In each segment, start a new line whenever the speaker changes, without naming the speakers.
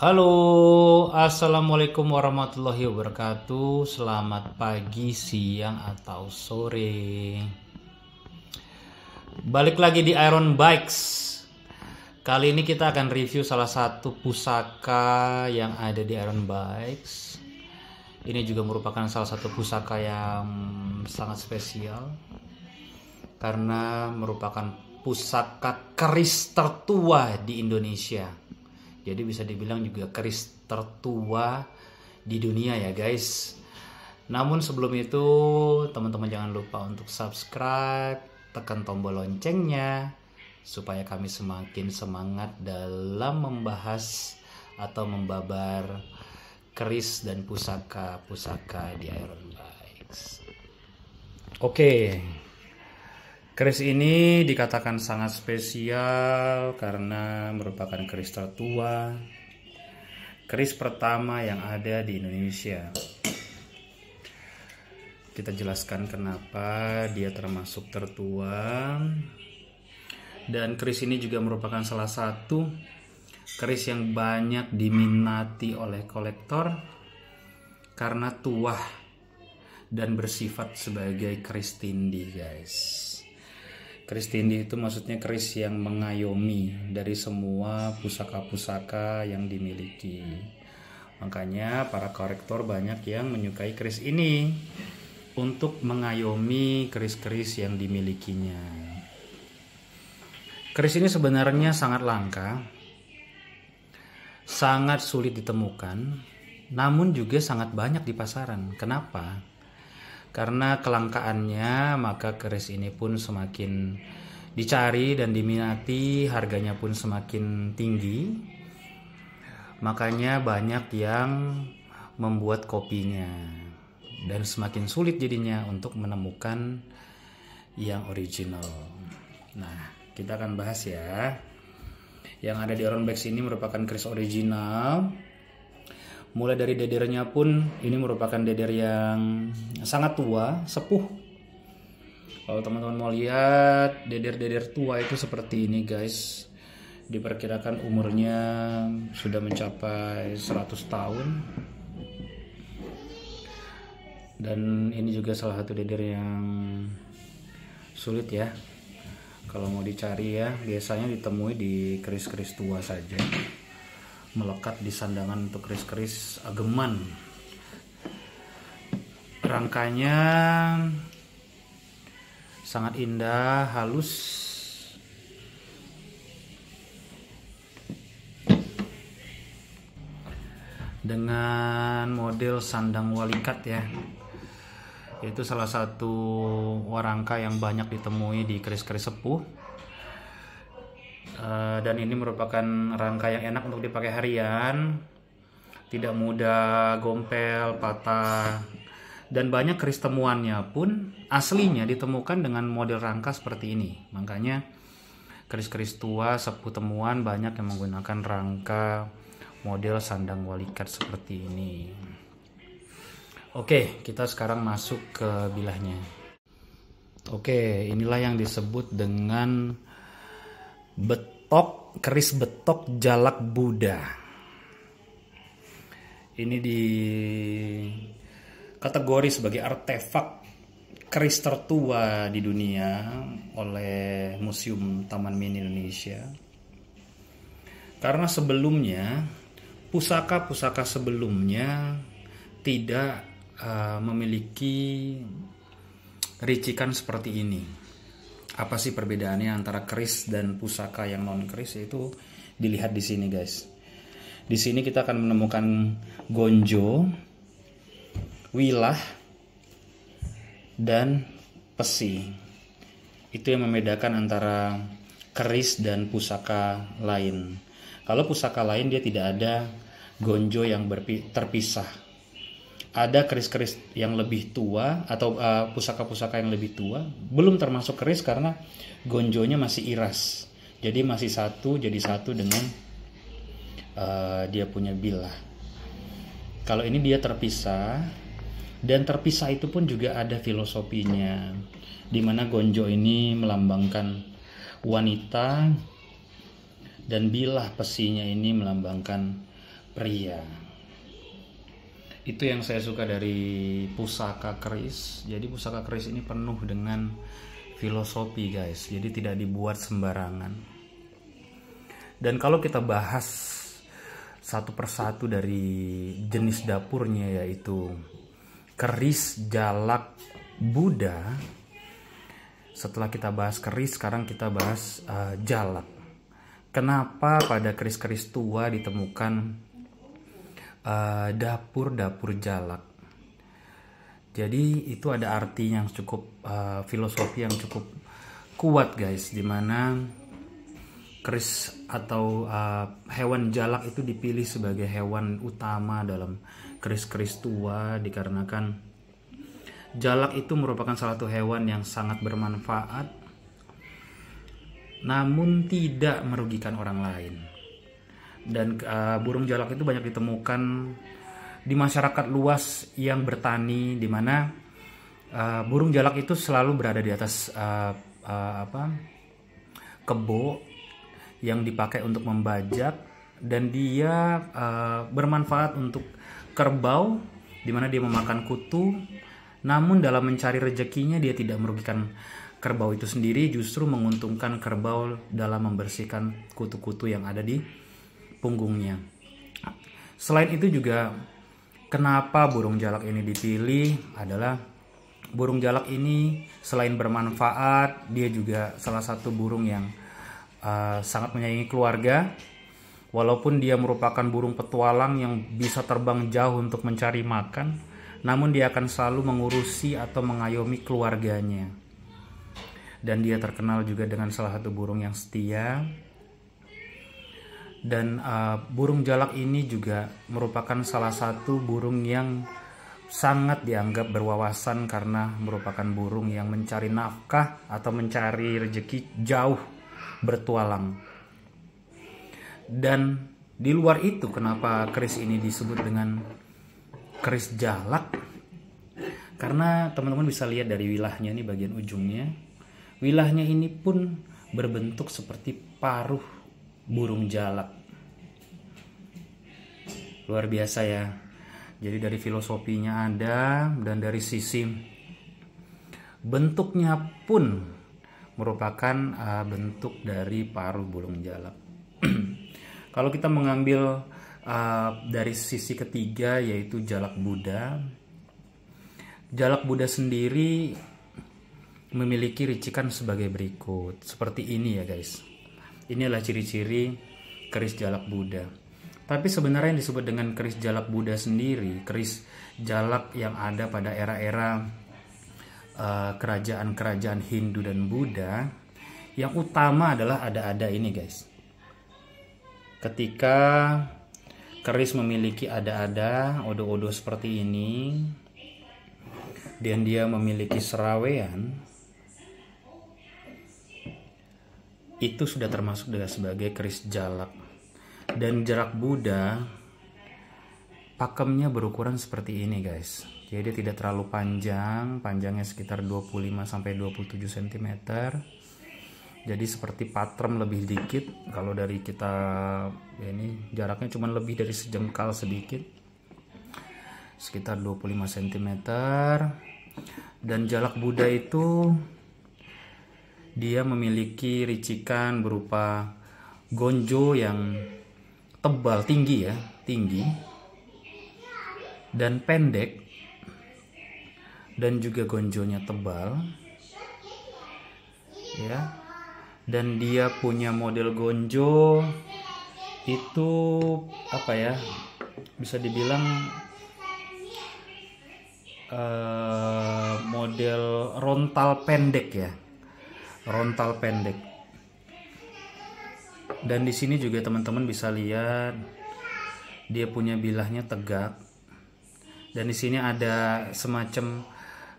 Halo, assalamualaikum warahmatullahi wabarakatuh. Selamat pagi, siang, atau sore. Balik lagi di Iron Bikes. Kali ini kita akan review salah satu pusaka yang ada di Iron Bikes. Ini juga merupakan salah satu pusaka yang sangat spesial karena merupakan pusaka keris tertua di Indonesia. Jadi bisa dibilang juga keris tertua di dunia ya guys. Namun sebelum itu teman-teman jangan lupa untuk subscribe, tekan tombol loncengnya supaya kami semakin semangat dalam membahas atau membabar keris dan pusaka-pusaka di Iron Bikes. Oke. Keris ini dikatakan sangat spesial karena merupakan keris tertua, keris pertama yang ada di Indonesia. Kita jelaskan kenapa dia termasuk tertua. Dan keris ini juga merupakan salah satu keris yang banyak diminati oleh kolektor karena tua dan bersifat sebagai keris tindih, guys. Keris tindih itu maksudnya keris yang mengayomi dari semua pusaka-pusaka yang dimiliki. Makanya para kolektor banyak yang menyukai keris ini untuk mengayomi keris-keris yang dimilikinya. Keris ini sebenarnya sangat langka, sangat sulit ditemukan, namun juga sangat banyak di pasaran. Kenapa? Karena kelangkaannya, maka keris ini pun semakin dicari dan diminati, harganya pun semakin tinggi. Makanya banyak yang membuat kopinya dan semakin sulit jadinya untuk menemukan yang original. Nah, kita akan bahas ya. Yang ada di Iron Bikes ini merupakan keris original. Mulai dari dedernya pun ini merupakan deder yang sangat tua, sepuh. Kalau teman-teman mau lihat deder-deder tua itu seperti ini guys. Diperkirakan umurnya sudah mencapai 100 tahun. Dan ini juga salah satu deder yang sulit ya. Kalau mau dicari ya, biasanya ditemui di keris-keris tua saja. Melekat di sandangan untuk keris-keris ageman. Rangkanya sangat indah, halus. Dengan model sandang walikat ya. Itu salah satu warangka yang banyak ditemui di keris-keris sepuh. Dan ini merupakan rangka yang enak untuk dipakai harian, tidak mudah gompel, patah, dan banyak keris temuannya pun aslinya ditemukan dengan model rangka seperti ini. Makanya keris-keris tua sepuh temuan banyak yang menggunakan rangka model sandang walikat seperti ini. Oke, kita sekarang masuk ke bilahnya. Oke, inilah yang disebut dengan keris betok jalak Buddha. Ini di kategori sebagai artefak keris tertua di dunia oleh Museum Taman Mini Indonesia. Karena sebelumnya pusaka-pusaka sebelumnya tidak memiliki ricikan seperti ini. Apa sih perbedaannya antara keris dan pusaka yang non keris? Itu dilihat di sini guys. Di sini kita akan menemukan gonjo, wilah, dan pesi. Itu yang membedakan antara keris dan pusaka lain. Kalau pusaka lain dia tidak ada gonjo yang terpisah. Ada keris-keris yang lebih tua atau pusaka-pusaka yang lebih tua belum termasuk keris karena gonjonya masih iras, jadi masih satu dengan dia punya bilah. Kalau ini dia terpisah, dan terpisah itu pun juga ada filosofinya, dimana gonjo ini melambangkan wanita dan bilah pesinya ini melambangkan pria. Itu yang saya suka dari pusaka keris. Jadi pusaka keris ini penuh dengan filosofi guys, jadi tidak dibuat sembarangan. Dan kalau kita bahas satu persatu dari jenis dapurnya, yaitu keris jalak Buddha. Setelah kita bahas keris, sekarang kita bahas jalak. Kenapa pada keris-keris tua ditemukan dapur-dapur jalak? Jadi itu ada arti yang cukup filosofi yang cukup kuat guys, dimana keris atau hewan jalak itu dipilih sebagai hewan utama dalam keris-keris tua, dikarenakan jalak itu merupakan salah satu hewan yang sangat bermanfaat namun tidak merugikan orang lain. Dan burung jalak itu banyak ditemukan di masyarakat luas yang bertani, di mana burung jalak itu selalu berada di atas kebo yang dipakai untuk membajak, dan dia bermanfaat untuk kerbau, di mana dia memakan kutu. Namun dalam mencari rezekinya dia tidak merugikan kerbau itu sendiri, justru menguntungkan kerbau dalam membersihkan kutu-kutu yang ada di punggungnya. Selain itu juga, kenapa burung jalak ini dipilih adalah burung jalak ini selain bermanfaat, dia juga salah satu burung yang sangat menyayangi keluarga. Walaupun dia merupakan burung petualang yang bisa terbang jauh untuk mencari makan, namun dia akan selalu mengurusi atau mengayomi keluarganya. Dan dia terkenal juga dengan salah satu burung yang setia. Dan burung jalak ini juga merupakan salah satu burung yang sangat dianggap berwawasan, karena merupakan burung yang mencari nafkah atau mencari rezeki jauh bertualang. Dan di luar itu, kenapa keris ini disebut dengan keris jalak? Karena teman-teman bisa lihat dari wilahnya, ini bagian ujungnya. Wilahnya ini pun berbentuk seperti paruh burung jalak. Luar biasa ya. Jadi dari filosofinya ada, dan dari sisi bentuknya pun merupakan bentuk dari paruh burung jalak. Kalau kita mengambil dari sisi ketiga, yaitu jalak Buddha. Jalak Buddha sendiri memiliki ricikan sebagai berikut. Seperti ini ya guys. Ini adalah ciri-ciri keris jalak Buddha. Tapi sebenarnya yang disebut dengan keris jalak Buddha sendiri, keris jalak yang ada pada era-era kerajaan-kerajaan Hindu dan Buddha, yang utama adalah ada-ada ini guys. Ketika keris memiliki ada-ada, odo-odo seperti ini, dan dia memiliki serawean, itu sudah termasuk sebagai keris jalak. Dan jalak Buddha pakemnya berukuran seperti ini guys. Jadi dia tidak terlalu panjang, panjangnya sekitar 25 sampai 27 cm. Jadi seperti patrem lebih dikit. Kalau dari kita ini jaraknya cuma lebih dari sejengkal sedikit, sekitar 25 cm. Dan jalak Buddha itu dia memiliki ricikan berupa gonjo yang tebal, tinggi ya, tinggi dan pendek, dan juga gonjonya tebal ya. Dan dia punya model gonjo itu apa ya, bisa dibilang model rontal pendek ya, rontal pendek. Dan di sini juga teman-teman bisa lihat dia punya bilahnya tegak. Dan di sini ada semacam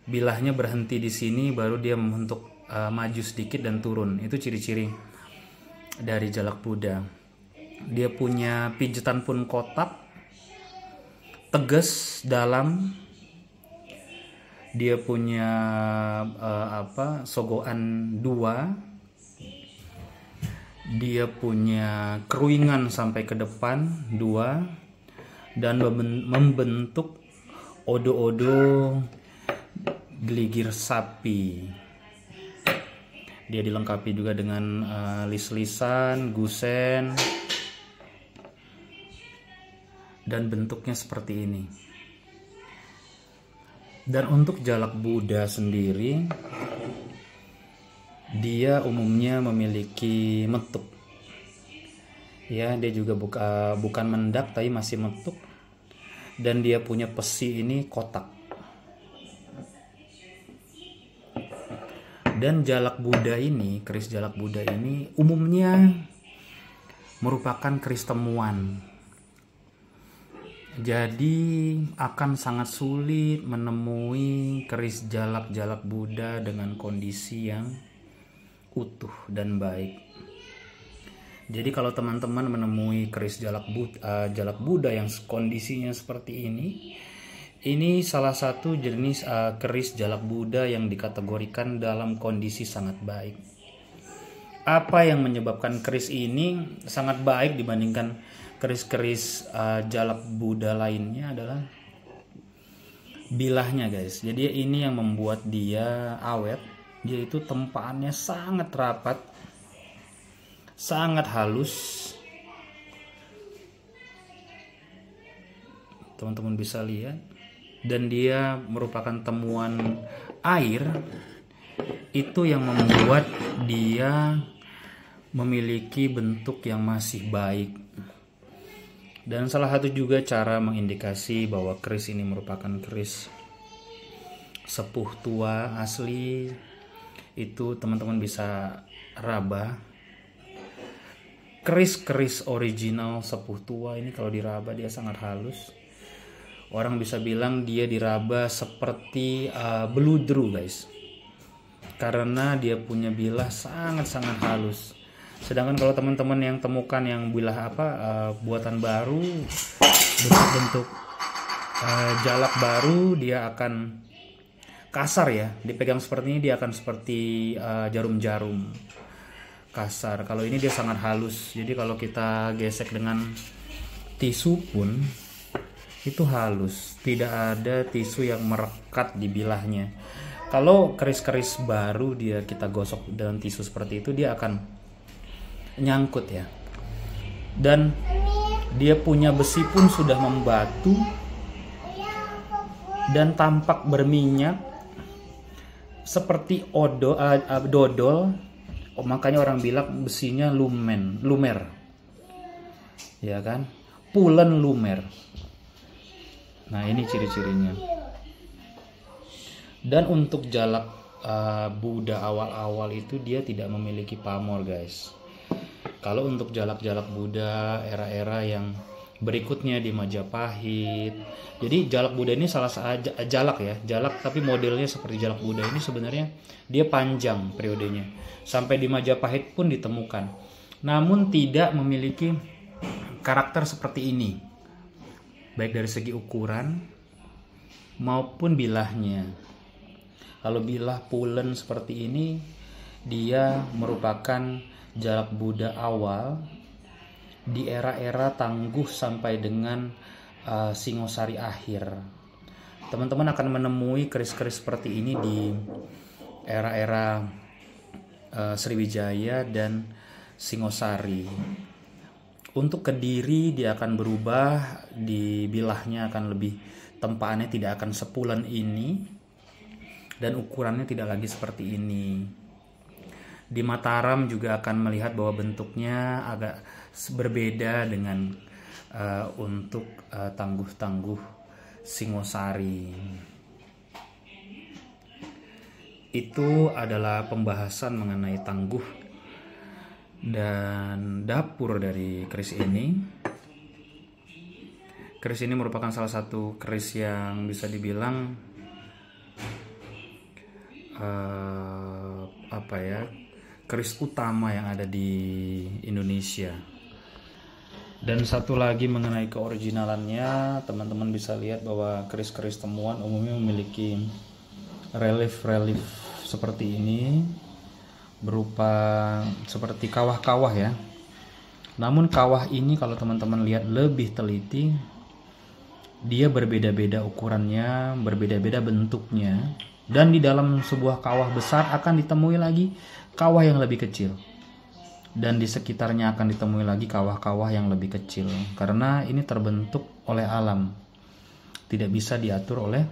bilahnya berhenti di sini, baru dia untuk maju sedikit dan turun. Itu ciri-ciri dari jalak Buddha. Dia punya pijetan pun kotak, tegas, dalam. Dia punya sogoan 2. Dia punya keruingan sampai ke depan 2, dan membentuk odo-odo geligir sapi. Dia dilengkapi juga dengan lis-lisan, gusen, dan bentuknya seperti ini. Dan untuk jalak Buddha sendiri, dia umumnya memiliki metuk. Ya, dia juga bukan mendak tapi masih metuk. Dan dia punya pesi ini kotak. Dan jalak Buddha ini, keris jalak Buddha ini umumnya merupakan keris temuan. Jadi akan sangat sulit menemui keris jalak Buddha dengan kondisi yang utuh dan baik. Jadi kalau teman-teman menemui keris jalak Buddha yang kondisinya seperti ini salah satu jenis keris jalak Buddha yang dikategorikan dalam kondisi sangat baik. Apa yang menyebabkan keris ini sangat baik dibandingkan keris-keris jalak Buddha lainnya adalah bilahnya, guys. Jadi ini yang membuat dia awet, yaitu tempaannya sangat rapat, sangat halus. Teman-teman bisa lihat. Dan dia merupakan temuan air, itu yang membuat dia memiliki bentuk yang masih baik. Dan salah satu juga cara mengindikasi bahwa keris ini merupakan keris sepuh tua asli, itu teman-teman bisa raba. Keris-keris original sepuh tua ini kalau diraba dia sangat halus. Orang bisa bilang dia diraba seperti beludru, guys, karena dia punya bilah sangat-sangat halus. Sedangkan kalau teman-teman yang temukan yang bilah buatan baru, bentuk jalak baru, dia akan kasar ya. Dipegang seperti ini dia akan seperti jarum-jarum kasar. Kalau ini dia sangat halus. Jadi kalau kita gesek dengan tisu pun itu halus, tidak ada tisu yang merekat di bilahnya. Kalau keris-keris baru kita gosok dengan tisu seperti itu, dia akan nyangkut ya. Dan dia punya besi pun sudah membatu dan tampak berminyak seperti dodol. Makanya orang bilang besinya lumer, ya kan? Pulen lumer. Nah, ini ciri-cirinya. Dan untuk jalak Buddha awal-awal itu dia tidak memiliki pamor, guys. Kalau untuk jalak-jalak Buddha era-era yang berikutnya di Majapahit, jadi jalak Buddha ini salah satu jalak tapi modelnya seperti jalak Buddha ini sebenarnya dia panjang periodenya, sampai di Majapahit pun ditemukan, namun tidak memiliki karakter seperti ini, baik dari segi ukuran maupun bilahnya. Kalau bilah pulen seperti ini, dia merupakan jalak Buddha awal di era-era Tangguh sampai dengan Singosari akhir. Teman-teman akan menemui keris-keris seperti ini di era-era Sriwijaya dan Singosari. Untuk Kediri dia akan berubah, di bilahnya akan lebih, tempaannya tidak akan sepulen ini dan ukurannya tidak lagi seperti ini. Di Mataram juga akan melihat bahwa bentuknya agak berbeda dengan untuk tangguh-tangguh Singosari. Itu adalah pembahasan mengenai tangguh dan dapur dari keris ini. Keris ini merupakan salah satu keris yang bisa dibilang keris utama yang ada di Indonesia. Dan satu lagi mengenai keoriginalannya, teman-teman bisa lihat bahwa keris-keris temuan umumnya memiliki relief seperti ini, berupa seperti kawah-kawah ya. Namun kawah ini kalau teman-teman lihat lebih teliti, dia berbeda-beda ukurannya, berbeda-beda bentuknya, dan di dalam sebuah kawah besar akan ditemui lagi kawah yang lebih kecil, dan di sekitarnya akan ditemui lagi kawah-kawah yang lebih kecil, karena ini terbentuk oleh alam, tidak bisa diatur oleh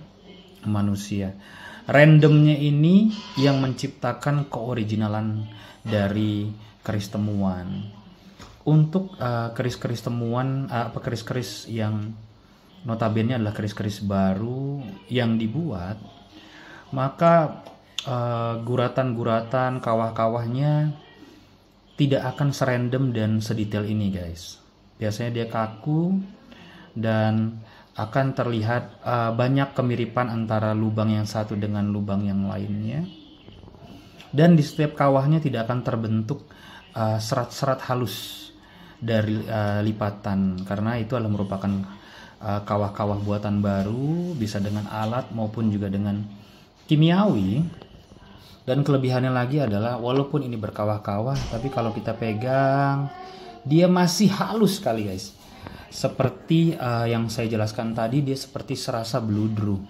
manusia. Randomnya ini yang menciptakan keoriginalan dari keris temuan. Untuk keris-keris temuan, keris-keris yang notabene adalah keris-keris baru yang dibuat, maka guratan-guratan kawah-kawahnya tidak akan serandom dan sedetail ini, guys. Biasanya dia kaku dan akan terlihat banyak kemiripan antara lubang yang satu dengan lubang yang lainnya, dan di setiap kawahnya tidak akan terbentuk serat-serat halus dari lipatan, karena itu adalah merupakan kawah-kawah buatan baru, bisa dengan alat maupun juga dengan kimiawi. Dan kelebihannya lagi adalah walaupun ini berkawah-kawah, tapi kalau kita pegang dia masih halus sekali, guys. Seperti yang saya jelaskan tadi, dia seperti serasa bludru,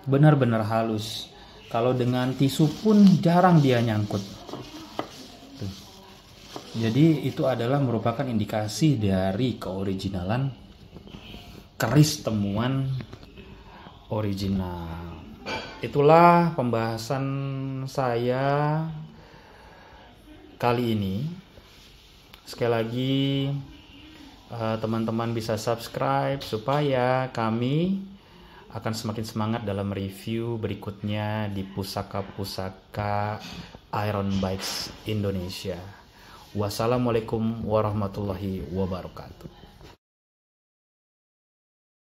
benar-benar halus. Kalau dengan tisu pun jarang dia nyangkut. Jadi itu adalah merupakan indikasi dari keoriginalan keris temuan original. Itulah pembahasan saya kali ini. Sekali lagi teman-teman bisa subscribe supaya kami akan semakin semangat dalam review berikutnya di pusaka-pusaka Iron Bikes Indonesia. Wassalamualaikum warahmatullahi wabarakatuh.